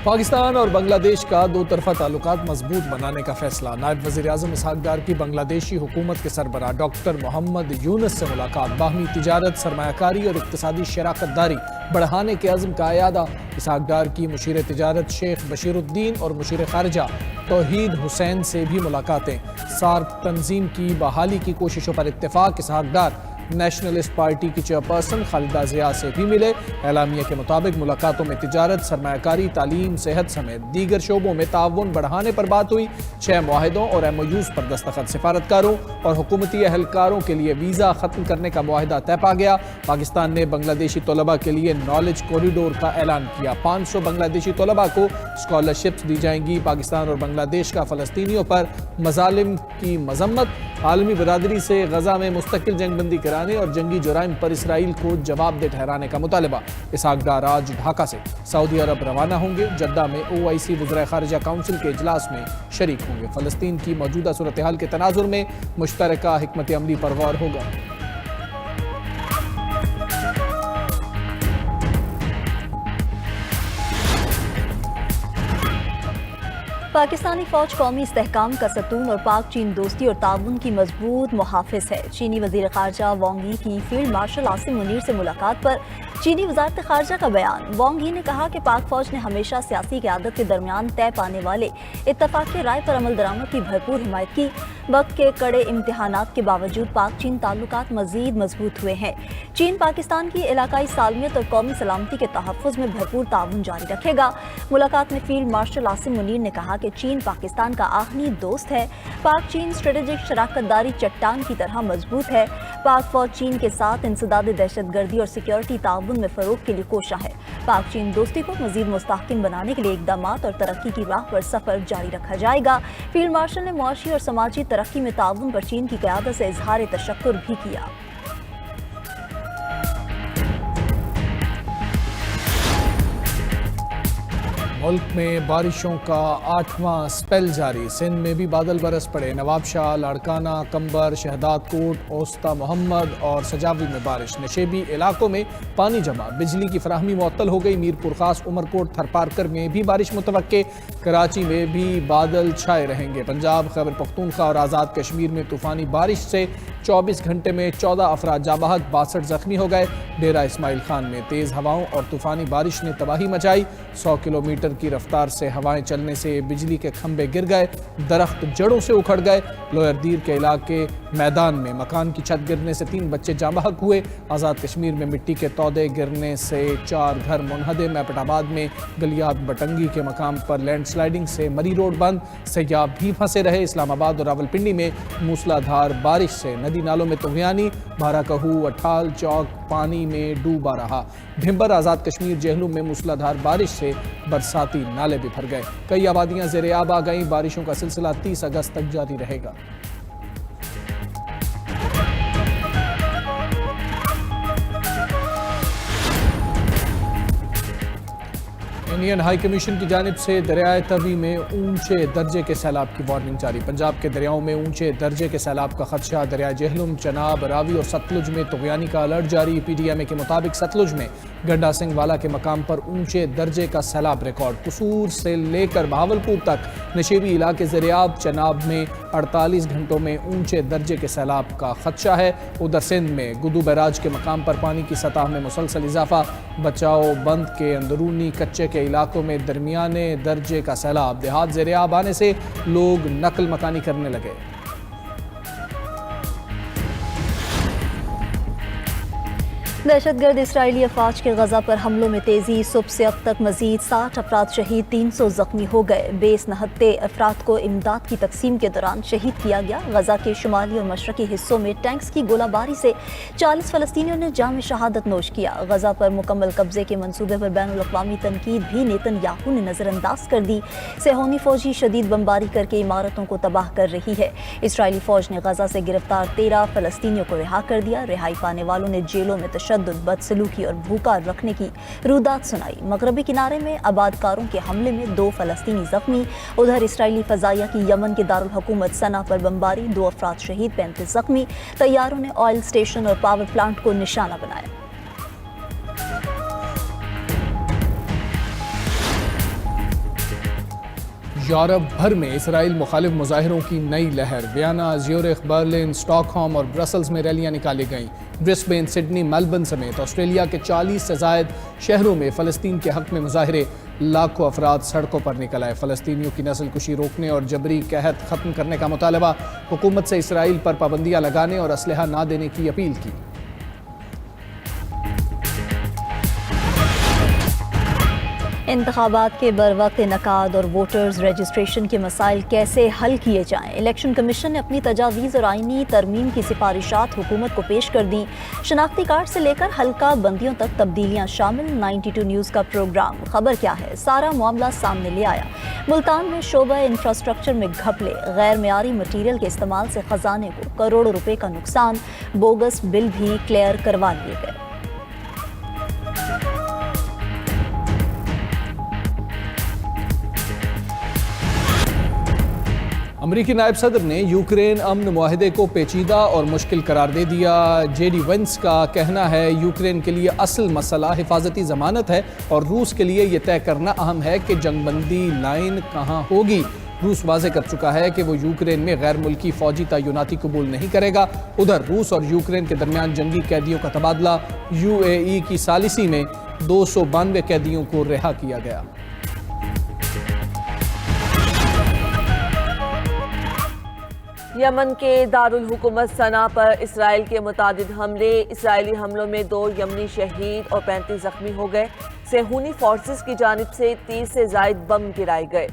پاکستان اور بنگلہ دیش کا دو طرفہ تعلقات مضبوط بنانے کا فیصلہ۔ نائب وزیر اعظم اسحاق ڈار کی بنگلہ دیشی حکومت کے سربراہ ڈاکٹر محمد یونس سے ملاقات۔ باہمی تجارت، سرمایہ کاری اور اقتصادی شراکت داری بڑھانے کے عزم کا اعادہ۔ اسحاق ڈار کی مشیر تجارت شیخ بشیر الدین اور مشیر خارجہ توحید حسین سے بھی ملاقاتیں۔ سارک تنظیم کی بحالی کی کوششوں پر اتفاق۔ اسحاق ڈار نیشنلسٹ پارٹی کی چیئرپرسن خالدہ ضیاء سے بھی ملے۔ اعلامیہ کے مطابق ملاقاتوں میں تجارت، سرمایہ کاری، تعلیم، صحت سمیت دیگر شعبوں میں تعاون بڑھانے پر بات ہوئی۔ 6 معاہدوں اور MOUs پر دستخط۔ سفارتکاروں اور حکومتی اہلکاروں کے لیے ویزا ختم کرنے کا معاہدہ طے پا گیا۔ پاکستان نے بنگلہ دیشی طلباء کے لیے نالج کوریڈور کا اعلان کیا۔ 500 بنگلہ دیشی طلباء کو اسکالرشپس دی جائیں گی۔ پاکستان اور بنگلہ دیش کا فلسطینیوں پر مظالم کی مذمت۔ عالمی برادری سے غزہ میں مستقل جنگ بندی کرانے اور جنگی جرائم پر اسرائیل کو جواب دہ ٹھہرانے کا مطالبہ۔ اسحاق ڈار آج ڈھاکہ سے سعودی عرب روانہ ہوں گے۔ جدہ میں OIC وزرائے خارجہ کونسل کے اجلاس میں شریک ہوں گے۔ فلسطین کی موجودہ صورتحال کے تناظر میں مشترکہ حکمت عملی پر غور ہوگا۔ پاکستانی فوج قومی استحکام کا ستون اور پاک چین دوستی اور تعاون کی مضبوط محافظ ہے۔ چینی وزیر خارجہ وانگ ای کی فیلڈ مارشل عاصم منیر سے ملاقات پر چینی وزارت خارجہ کا بیان۔ وانگ ای نے کہا کہ پاک فوج نے ہمیشہ سیاسی قیادت کے درمیان طے پانے والے اتفاقی رائے پر عمل درآمد کی بھرپور حمایت کی۔ وقت کے کڑے امتحانات کے باوجود پاک چین تعلقات مزید مضبوط ہوئے ہیں۔ چین پاکستان کی علاقائی سالمیت اور قومی سلامتی کے تحفظ میں بھرپور تعاون جاری رکھے گا۔ ملاقات میں فیلڈ مارشل عاصم منیر نے کہا کہ چین پاکستان کا آخری دوست ہے۔ پاک چین اسٹریٹجک شراکت داری چٹان کی طرح مضبوط ہے۔ پاک فوج چین کے ساتھ انسداد دہشت گردی اور سیکیورٹی تعاون میں فروغ کے لیے کوشاں ہے۔ پاک چین دوستی کو مزید مستحکم بنانے کے لیے اقدامات اور ترقی کی راہ پر سفر جاری رکھا جائے گا۔ فیلڈ مارشل نے معاشی اور سماجی ترقی میں تعاون پر چین کی قیادت سے اظہار تشکر بھی کیا۔ ملک میں بارشوں کا 8واں سپیل جاری۔ سندھ میں بھی بادل برس پڑے۔ نواب شاہ، لاڑکانہ، کمبر، شہداد کوٹ، اوسطا محمد اور سجاوی میں بارش۔ نشیبی علاقوں میں پانی جمع۔ بجلی کی فراہمی معطل ہو گئی۔ میرپور خاص، عمرکوٹ، تھرپارکر میں بھی بارش متوقع۔ کراچی میں بھی بادل چھائے رہیں گے۔ پنجاب، خیبر پختونخوا اور آزاد کشمیر میں طوفانی بارش سے 24 گھنٹے میں 14 افراد جاں بحق، 62 زخمی ہو گئے۔ ڈیرہ اسماعیل خان میں تیز ہواؤں اور طوفانی بارش نے تباہی مچائی۔ 100 کلومیٹر کی رفتار سے ہوائیں چلنے سے بجلی کے کھمبے گر گئے، درخت جڑوں سے اکھڑ گئے۔ لوئر دیر کے علاقے میدان میں مکان کی چھت گرنے سے 3 بچے جاں بحق ہوئے۔ آزاد کشمیر میں مٹی کے تودے گرنے سے 4 گھر منہدم۔ میپٹ آباد میں گلیات بٹنگی کے مقام پر لینڈ سلائیڈنگ سے مری روڈ بند، سیاح بھی پھنسے رہے۔ اسلام آباد اور راولپنڈی میں موسلا دھار بارش سے ندی نالوں میں طغیانی، بھارا کہو، اٹھال چوک پانی میں ڈوبا رہا۔ بھمبر، آزاد کشمیر جہلم میں موسلا دھار بارش سے برساتی نالے بھی بھر گئے۔ کئی آبادیاں زیر آب آ گئیں۔ بارشوں کا سلسلہ 30 اگست تک جاری رہے گا۔ انڈین ہائی کمیشن کی جانب سے دریائے توی میں اونچے درجے کے سیلاب کی وارننگ جاری۔ پنجاب کے دریاؤں میں اونچے درجے کے سیلاب کا خدشہ۔ دریائے جہلم، چناب، راوی اور ستلج میں طغیانی کا الرٹ جاری۔ PDMA کے مطابق ستلج میں گنڈا سنگھ والا کے مقام پر اونچے درجے کا سیلاب ریکارڈ۔ قصور سے لے کر بہاولپور تک نشیبی علاقے زیر آب۔ چناب میں 48 گھنٹوں میں اونچے درجے کے سیلاب کا خدشہ ہے۔ ادھر سندھ میں گدو بیراج کے مقام پر پانی کی سطح میں مسلسل اضافہ۔ بچاؤ بند کے اندرونی کچے کے علاقوں میں درمیانے درجے کا سیلاب۔ دیہات زیر آب آنے سے لوگ نقل مکانی کرنے لگے۔ دہشت گرد اسرائیلی افواج کے غزہ پر حملوں میں تیزی۔ صبح سے اب تک مزید 60 افراد شہید، 300 زخمی ہو گئے۔ 20 نہتے افراد کو امداد کی تقسیم کے دوران شہید کیا گیا۔ غزہ کے شمالی اور مشرقی حصوں میں ٹینکس کی گولہ باری سے 40 فلسطینیوں نے جام شہادت نوش کیا۔ غزہ پر مکمل قبضے کے منصوبے پر بین الاقوامی تنقید بھی نیتن یاہو نے نظر انداز کر دی۔ صہیونی فوجی شدید بمباری کر کے عمارتوں کو تباہ کر رہی ہے۔ اسرائیلی فوج نے غزہ سے گرفتار 13 فلسطینیوں کو رہا کر دیا۔ رہائی پانے والوں نے جیلوں میں تشدد، بدسلوکی اور بھوکا رکھنے کی رودات سنائی۔ مغربی کنارے میں آبادکاروں کے حملے میں 2 فلسطینی زخمی۔ ادھر اسرائیلی فضائیہ کی یمن کے دارالحکومت صنعا پر بمباری، 2 افراد شہید، 35 زخمی۔ طیاروں نے آئل اسٹیشن اور پاور پلانٹ کو نشانہ بنایا۔ یورپ بھر میں اسرائیل مخالف مظاہروں کی نئی لہر، Vienna, Zurich, Berlin, stock home اور برسلز میں ریلیاں نکالی گئیں۔ برسبین، سڈنی، میلبرن سمیت آسٹریلیا کے 40 سے زائد شہروں میں فلسطین کے حق میں مظاہرے، لاکھوں افراد سڑکوں پر نکل آئے۔ فلسطینیوں کی نسل کشی روکنے اور جبری قحط ختم کرنے کا مطالبہ، حکومت سے اسرائیل پر پابندیاں لگانے اور اسلحہ نہ دینے کی اپیل کی۔ انتخابات کے بروقت انعقاد اور ووٹرز رجسٹریشن کے مسائل کیسے حل کیے جائیں؟ الیکشن کمیشن نے اپنی تجاویز اور آئینی ترمیم کی سفارشات حکومت کو پیش کر دیں۔ شناختی کارڈ سے لے کر حلقہ بندیوں تک تبدیلیاں شامل۔ 92 نیوز کا پروگرام خبر کیا ہے سارا معاملہ سامنے لے آیا۔ ملتان میں شعبہ انفراسٹرکچر میں گھپلے، غیر معیاری مٹیریل کے استعمال سے خزانے کو کروڑوں روپے کا نقصان، بوگس بل بھی کلیئر کروا لیے گئے۔ امریکی نائب صدر نے یوکرین امن معاہدے کو پیچیدہ اور مشکل قرار دے دیا۔ جے ڈی وینس کا کہنا ہے یوکرین کے لیے اصل مسئلہ حفاظتی ضمانت ہے اور روس کے لیے یہ طے کرنا اہم ہے کہ جنگ بندی لائن کہاں ہوگی۔ روس واضح کر چکا ہے کہ وہ یوکرین میں غیر ملکی فوجی تعیناتی قبول نہیں کرے گا۔ ادھر روس اور یوکرین کے درمیان جنگی قیدیوں کا تبادلہ، یو اے ای کی ثالثی میں 292 قیدیوں کو رہا کیا گیا۔ یمن کے دارالحکومت صنعا پر اسرائیل کے متعدد حملے، اسرائیلی حملوں میں 2 یمنی شہید اور 35 زخمی ہو گئے۔ صہیونی فورسز کی جانب سے 30 سے زائد بم گرائے گئے۔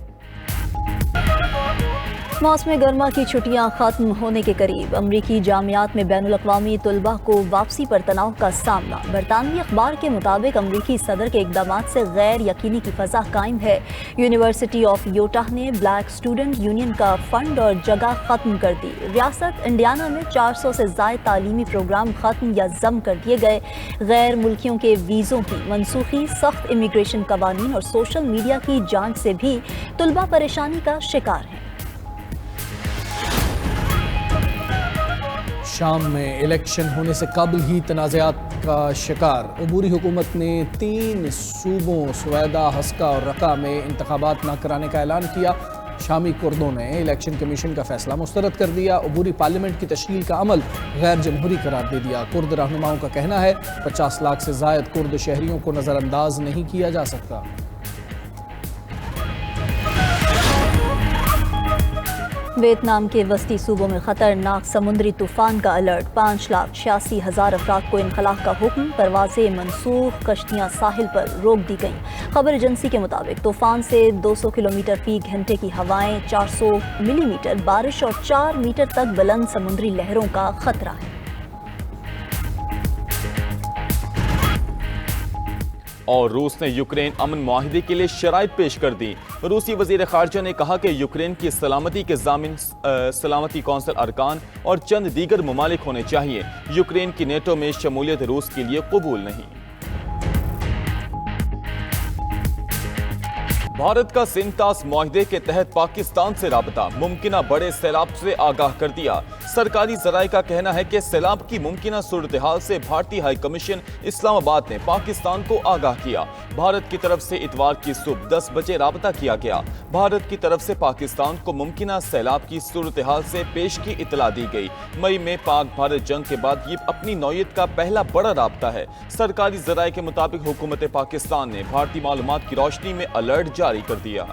موسم گرما کی چھٹیاں ختم ہونے کے قریب، امریکی جامعات میں بین الاقوامی طلباء کو واپسی پر تناؤ کا سامنا۔ برطانوی اخبار کے مطابق امریکی صدر کے اقدامات سے غیر یقینی کی فضا قائم ہے۔ یونیورسٹی آف یوٹاہ نے بلیک اسٹوڈنٹ یونین کا فنڈ اور جگہ ختم کر دی۔ ریاست انڈیانا میں 400 سے زائد تعلیمی پروگرام ختم یا ضم کر دیے گئے۔ غیر ملکیوں کے ویزوں کی منسوخی، سخت امیگریشن قوانین اور سوشل میڈیا کی جانچ سے بھی طلباء پریشانی کا شکار ہیں۔ شام میں الیکشن ہونے سے قبل ہی تنازعات کا شکار، عبوری حکومت نے 3 صوبوں سویدا، حسکہ اور رقہ میں انتخابات نہ کرانے کا اعلان کیا۔ شامی کردوں نے الیکشن کمیشن کا فیصلہ مسترد کر دیا۔ عبوری پارلیمنٹ کی تشکیل کا عمل غیر جمہوری قرار دے دیا۔ کرد رہنماؤں کا کہنا ہے 50 لاکھ سے زائد کرد شہریوں کو نظر انداز نہیں کیا جا سکتا۔ ویتنام کے وسطی صوبوں میں خطرناک سمندری طوفان کا الرٹ، 5,86,000 افراد کو انخلاء کا حکم، پروازیں منسوخ، کشتیاں ساحل پر روک دی گئیں۔ خبر ایجنسی کے مطابق طوفان سے 200 کلومیٹر فی گھنٹے کی ہوائیں، 400 ملی میٹر بارش اور 4 میٹر تک بلند سمندری لہروں کا خطرہ ہے۔ اور روس نے یوکرین امن معاہدے کے لیے شرائط پیش کر دی۔ روسی وزیر خارجہ نے کہا کہ یوکرین کی سلامتی کے ضامن سلامتی کونسل ارکان اور چند دیگر ممالک ہونے چاہیے۔ یوکرین کی نیٹو میں شمولیت روس کے لیے قبول نہیں۔ بھارت کا سنتاس معاہدے کے تحت پاکستان سے رابطہ، ممکنہ بڑے سیلاب سے آگاہ کر دیا۔ سرکاری ذرائع کا کہنا ہے کہ سیلاب کی ممکنہ صورتحال سے بھارتی ہائی کمیشن اسلام آباد نے پاکستان کو آگاہ کیا۔ بھارت کی طرف سے اتوار کی صبح 10 بجے رابطہ کیا گیا۔ بھارت کی طرف سے پاکستان کو ممکنہ سیلاب کی صورتحال سے پیش کی اطلاع دی گئی۔ مئی میں پاک بھارت جنگ کے بعد یہ اپنی نوعیت کا پہلا بڑا رابطہ ہے۔ سرکاری ذرائع کے مطابق حکومت پاکستان نے بھارتی معلومات کی روشنی میں الرٹ جاری کر دیا۔